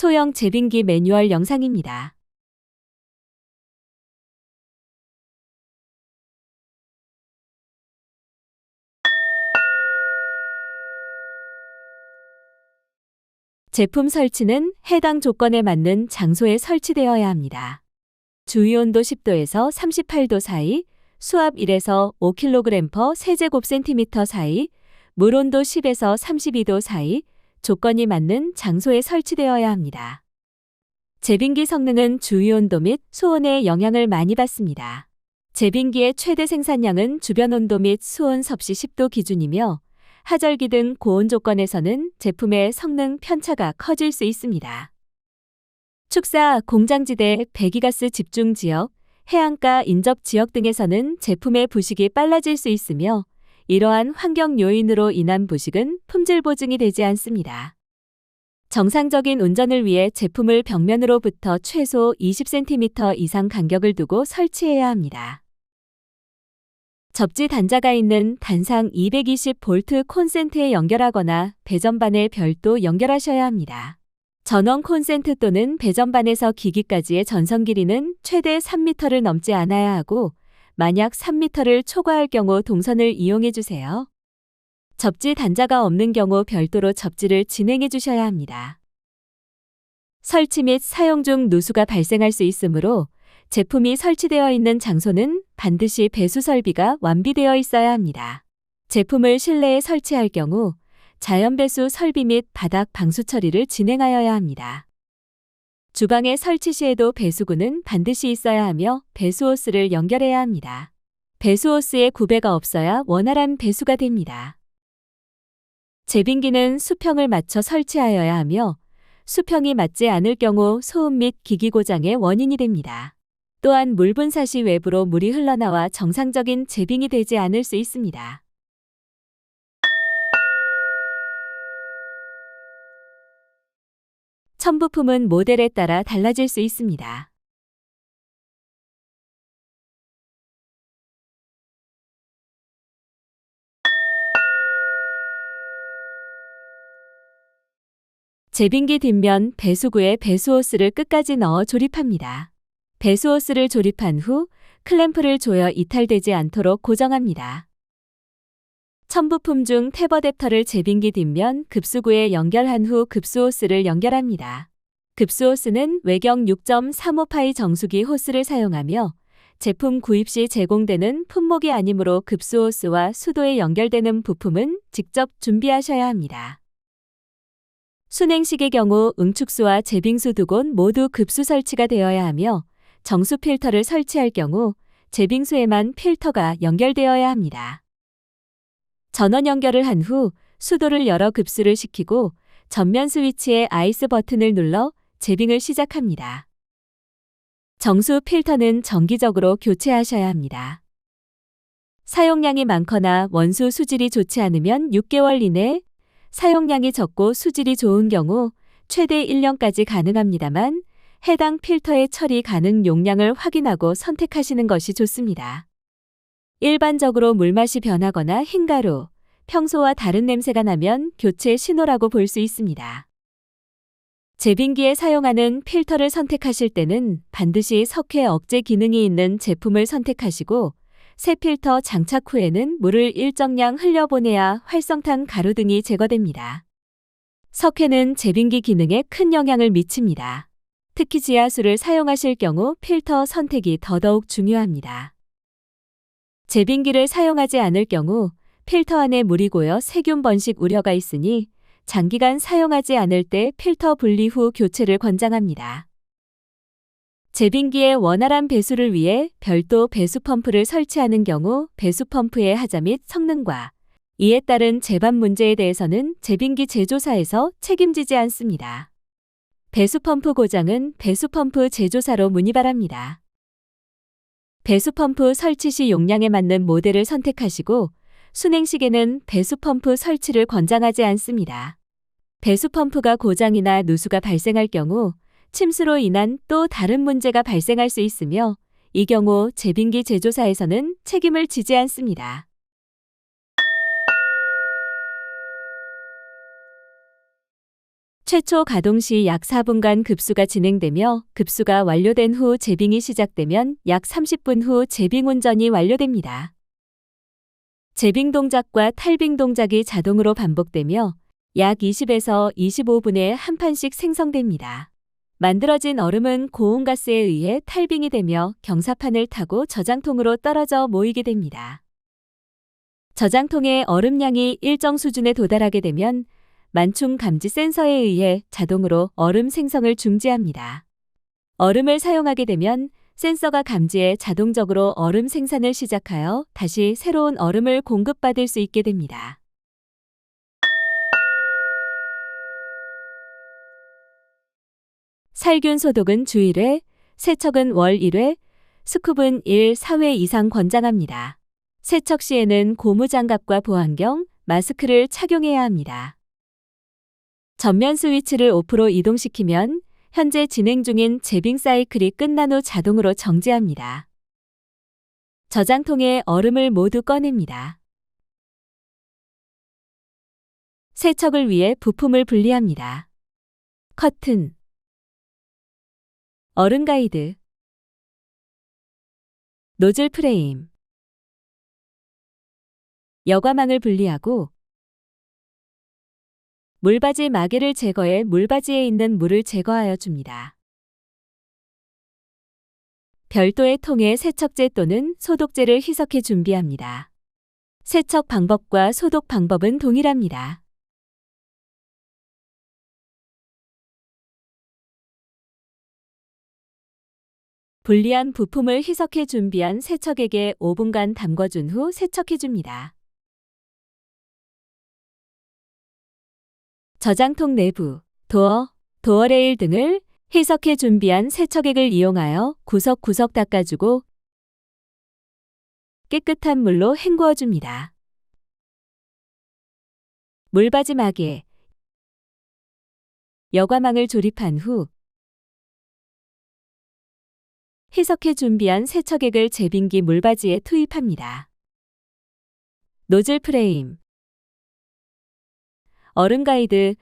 소형 제빙기 매뉴얼 영상입니다. 제품 설치는 해당 조건에 맞는 장소에 설치되어야 합니다. 주위온도 10도에서 38도 사이, 수압 1에서 5kg/cm 세제곱센티미터 사이, 물온도 10에서 32도 사이, 조건이 맞는 장소에 설치되어야 합니다. 제빙기 성능은 주위온도 및 수온의 영향을 많이 받습니다. 제빙기의 최대 생산량은 주변 온도 및 수온 섭씨 10도 기준이며 하절기 등 고온 조건에서는 제품의 성능 편차가 커질 수 있습니다. 축사, 공장지대, 배기가스 집중 지역, 해안가 인접 지역 등에서는 제품의 부식이 빨라질 수 있으며 이러한 환경 요인으로 인한 부식은 품질 보증이 되지 않습니다. 정상적인 운전을 위해 제품을 벽면으로부터 최소 20cm 이상 간격을 두고 설치해야 합니다. 접지 단자가 있는 단상 220V 콘센트에 연결하거나 배전반에 별도 연결하셔야 합니다. 전원 콘센트 또는 배전반에서 기기까지의 전선 길이는 최대 3m를 넘지 않아야 하고 만약 3m를 초과할 경우 동선을 이용해 주세요. 접지 단자가 없는 경우 별도로 접지를 진행해 주셔야 합니다. 설치 및 사용 중 누수가 발생할 수 있으므로 제품이 설치되어 있는 장소는 반드시 배수 설비가 완비되어 있어야 합니다. 제품을 실내에 설치할 경우 자연 배수 설비 및 바닥 방수 처리를 진행하여야 합니다. 주방에 설치 시에도 배수구는 반드시 있어야 하며 배수호스를 연결해야 합니다. 배수호스에 구배가 없어야 원활한 배수가 됩니다. 제빙기는 수평을 맞춰 설치하여야 하며 수평이 맞지 않을 경우 소음 및 기기 고장의 원인이 됩니다. 또한 물 분사 시 외부로 물이 흘러나와 정상적인 제빙이 되지 않을 수 있습니다. 첨부품은 모델에 따라 달라질 수 있습니다. 제빙기 뒷면 배수구에 배수호스를 끝까지 넣어 조립합니다. 배수호스를 조립한 후 클램프를 조여 이탈되지 않도록 고정합니다. 첨부품 중 탭 어댑터를 제빙기 뒷면 급수구에 연결한 후 급수호스를 연결합니다. 급수호스는 외경 6.35파이 정수기 호스를 사용하며 제품 구입 시 제공되는 품목이 아니므로 급수호스와 수도에 연결되는 부품은 직접 준비하셔야 합니다. 순행식의 경우 응축수와 제빙수 두 곳 모두 급수 설치가 되어야 하며 정수 필터를 설치할 경우 제빙수에만 필터가 연결되어야 합니다. 전원 연결을 한 후 수도를 열어 급수를 시키고 전면 스위치의 아이스 버튼을 눌러 제빙을 시작합니다. 정수 필터는 정기적으로 교체하셔야 합니다. 사용량이 많거나 원수 수질이 좋지 않으면 6개월 이내, 사용량이 적고 수질이 좋은 경우 최대 1년까지 가능합니다만 해당 필터의 처리 가능 용량을 확인하고 선택하시는 것이 좋습니다. 일반적으로 물맛이 변하거나 흰가루, 평소와 다른 냄새가 나면 교체 신호라고 볼 수 있습니다. 제빙기에 사용하는 필터를 선택하실 때는 반드시 석회 억제 기능이 있는 제품을 선택하시고 새 필터 장착 후에는 물을 일정량 흘려보내야 활성탄 가루 등이 제거됩니다. 석회는 제빙기 기능에 큰 영향을 미칩니다. 특히 지하수를 사용하실 경우 필터 선택이 더더욱 중요합니다. 제빙기를 사용하지 않을 경우 필터 안에 물이 고여 세균 번식 우려가 있으니 장기간 사용하지 않을 때 필터 분리 후 교체를 권장합니다. 제빙기의 원활한 배수를 위해 별도 배수 펌프를 설치하는 경우 배수 펌프의 하자 및 성능과 이에 따른 제반 문제에 대해서는 제빙기 제조사에서 책임지지 않습니다. 배수 펌프 고장은 배수 펌프 제조사로 문의 바랍니다. 배수 펌프 설치 시 용량에 맞는 모델을 선택하시고 순행식에는 배수 펌프 설치를 권장하지 않습니다. 배수 펌프가 고장이나 누수가 발생할 경우 침수로 인한 또 다른 문제가 발생할 수 있으며 이 경우 제빙기 제조사에서는 책임을 지지 않습니다. 최초 가동 시 약 4분간 급수가 진행되며 급수가 완료된 후 제빙이 시작되면 약 30분 후 제빙 운전이 완료됩니다. 제빙 동작과 탈빙 동작이 자동으로 반복되며 약 20에서 25분에 한 판씩 생성됩니다. 만들어진 얼음은 고온가스에 의해 탈빙이 되며 경사판을 타고 저장통으로 떨어져 모이게 됩니다. 저장통의 얼음량이 일정 수준에 도달하게 되면 만충 감지 센서에 의해 자동으로 얼음 생성을 중지합니다. 얼음을 사용하게 되면 센서가 감지해 자동적으로 얼음 생산을 시작하여 다시 새로운 얼음을 공급받을 수 있게 됩니다. 살균 소독은 주 1회, 세척은 월 1회, 스쿱은 1, 4회 이상 권장합니다. 세척 시에는 고무장갑과 보안경, 마스크를 착용해야 합니다. 전면 스위치를 오프로 이동시키면 현재 진행 중인 제빙 사이클이 끝난 후 자동으로 정지합니다. 저장통에 얼음을 모두 꺼냅니다. 세척을 위해 부품을 분리합니다. 커튼, 얼음 가이드, 노즐 프레임, 여과망을 분리하고 물바지 마개를 제거해 물바지에 있는 물을 제거하여 줍니다. 별도의 통에 세척제 또는 소독제를 희석해 준비합니다. 세척 방법과 소독 방법은 동일합니다. 분리한 부품을 희석해 준비한 세척액에 5분간 담궈준 후 세척해 줍니다. 저장통 내부, 도어 레일 등을 희석해 준비한 세척액을 이용하여 구석구석 닦아주고 깨끗한 물로 헹구어 줍니다. 물바지 마개, 여과망을 조립한 후 희석해 준비한 세척액을 제빙기 물바지에 투입합니다. 노즐 프레임, 얼음 가이드,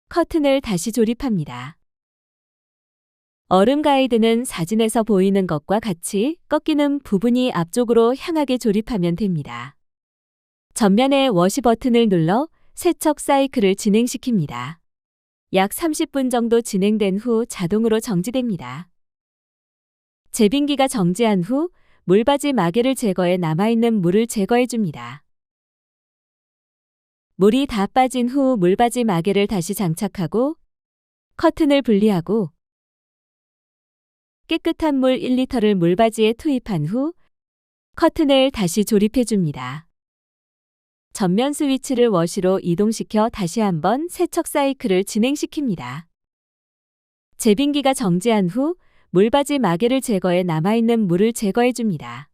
커튼을 다시 조립합니다. 얼음 가이드는 사진에서 보이는 것과 같이 꺾이는 부분이 앞쪽으로 향하게 조립하면 됩니다. 전면에 워시 버튼을 눌러 세척 사이클을 진행시킵니다. 약 30분 정도 진행된 후 자동으로 정지됩니다. 제빙기가 정지한 후 물바지 마개를 제거해 남아있는 물을 제거해 줍니다. 물이 다 빠진 후 물바지 마개를 다시 장착하고 커튼을 분리하고 깨끗한 물 1리터를 물바지에 투입한 후 커튼을 다시 조립해 줍니다. 전면 스위치를 워시로 이동시켜 다시 한번 세척 사이클을 진행시킵니다. 제빙기가 정지한 후 물바지 마개를 제거해 남아있는 물을 제거해 줍니다.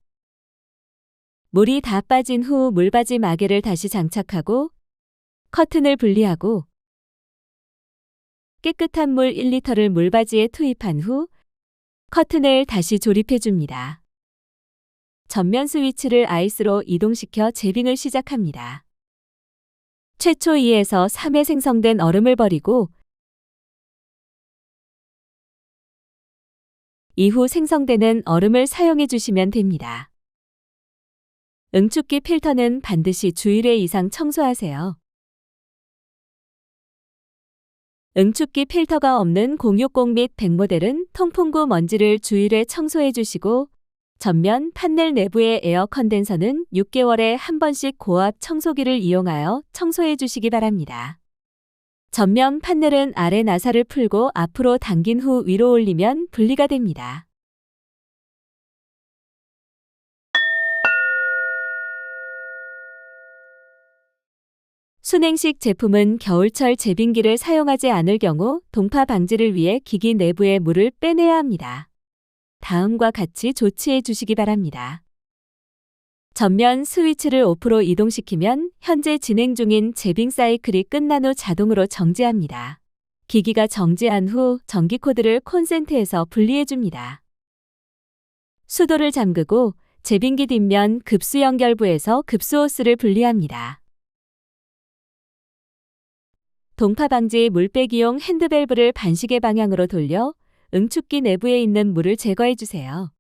물이 다 빠진 후 물바지 마개를 다시 장착하고 커튼을 분리하고 깨끗한 물 1리터를 물바지에 투입한 후 커튼을 다시 조립해 줍니다. 전면 스위치를 아이스로 이동시켜 제빙을 시작합니다. 최초 2에서 3회 생성된 얼음을 버리고 이후 생성되는 얼음을 사용해 주시면 됩니다. 응축기 필터는 반드시 주 1회 이상 청소하세요. 응축기 필터가 없는 060 및 100 모델은 통풍구 먼지를 주 1회 청소해 주시고 전면 판넬 내부의 에어 컨덴서는 6개월에 한 번씩 고압 청소기를 이용하여 청소해 주시기 바랍니다. 전면 판넬은 아래 나사를 풀고 앞으로 당긴 후 위로 올리면 분리가 됩니다. 순행식 제품은 겨울철 제빙기를 사용하지 않을 경우 동파 방지를 위해 기기 내부의 물을 빼내야 합니다. 다음과 같이 조치해 주시기 바랍니다. 전면 스위치를 오프로 이동시키면 현재 진행 중인 제빙 사이클이 끝난 후 자동으로 정지합니다. 기기가 정지한 후 전기 코드를 콘센트에서 분리해 줍니다. 수도를 잠그고 제빙기 뒷면 급수 연결부에서 급수 호스를 분리합니다. 동파 방지 물빼기용 핸드밸브를 반시계 방향으로 돌려 응축기 내부에 있는 물을 제거해 주세요.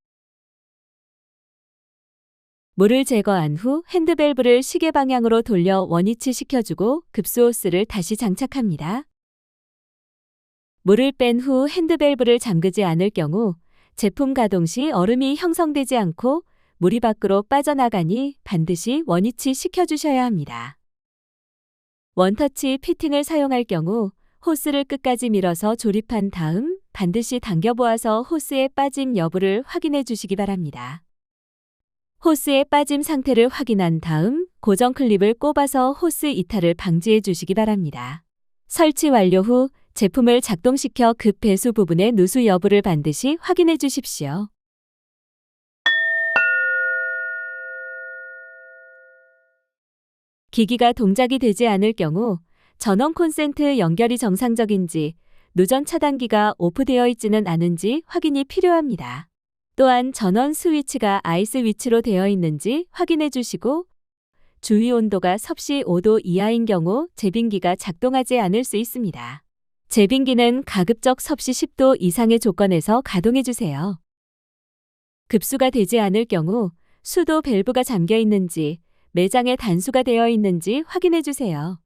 물을 제거한 후 핸드밸브를 시계 방향으로 돌려 원위치 시켜주고 급수호스를 다시 장착합니다. 물을 뺀 후 핸드밸브를 잠그지 않을 경우 제품 가동 시 얼음이 형성되지 않고 물이 밖으로 빠져나가니 반드시 원위치 시켜주셔야 합니다. 원터치 피팅을 사용할 경우 호스를 끝까지 밀어서 조립한 다음 반드시 당겨보아서 호스의 빠짐 여부를 확인해 주시기 바랍니다. 호스의 빠짐 상태를 확인한 다음 고정 클립을 꼽아서 호스 이탈을 방지해 주시기 바랍니다. 설치 완료 후 제품을 작동시켜 급 배수 부분의 누수 여부를 반드시 확인해 주십시오. 기기가 동작이 되지 않을 경우 전원 콘센트 연결이 정상적인지 누전 차단기가 오프되어 있지는 않은지 확인이 필요합니다. 또한 전원 스위치가 아이스 위치로 되어 있는지 확인해 주시고 주위 온도가 섭씨 5도 이하인 경우 제빙기가 작동하지 않을 수 있습니다. 제빙기는 가급적 섭씨 10도 이상의 조건에서 가동해 주세요. 급수가 되지 않을 경우 수도 밸브가 잠겨 있는지 매장에 단수가 되어 있는지 확인해 주세요.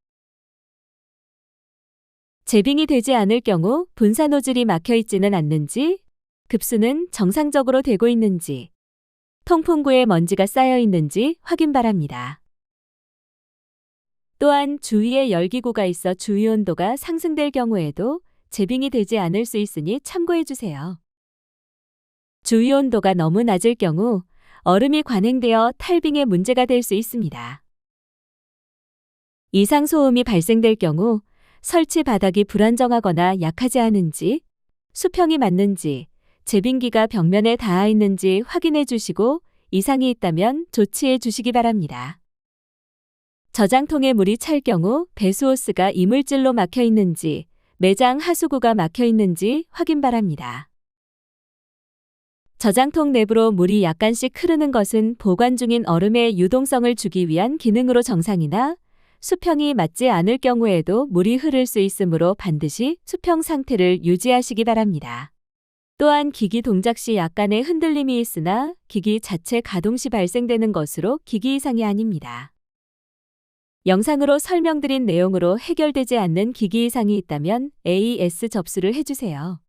제빙이 되지 않을 경우 분사 노즐이 막혀 있지는 않는지, 급수는 정상적으로 되고 있는지, 통풍구에 먼지가 쌓여 있는지 확인 바랍니다. 또한 주위에 열기구가 있어 주위 온도가 상승될 경우에도 제빙이 되지 않을 수 있으니 참고해 주세요. 주위 온도가 너무 낮을 경우 얼음이 관행되어 탈빙에 문제가 될 수 있습니다. 이상 소음이 발생될 경우 설치 바닥이 불안정하거나 약하지 않은지, 수평이 맞는지, 제빙기가 벽면에 닿아 있는지 확인해 주시고 이상이 있다면 조치해 주시기 바랍니다. 저장통에 물이 찰 경우 배수호스가 이물질로 막혀 있는지, 매장 하수구가 막혀 있는지 확인 바랍니다. 저장통 내부로 물이 약간씩 흐르는 것은 보관 중인 얼음의 유동성을 주기 위한 기능으로 정상이나 수평이 맞지 않을 경우에도 물이 흐를 수 있으므로 반드시 수평 상태를 유지하시기 바랍니다. 또한 기기 동작 시 약간의 흔들림이 있으나 기기 자체 가동 시 발생되는 것으로 기기 이상이 아닙니다. 영상으로 설명드린 내용으로 해결되지 않는 기기 이상이 있다면 AS 접수를 해주세요.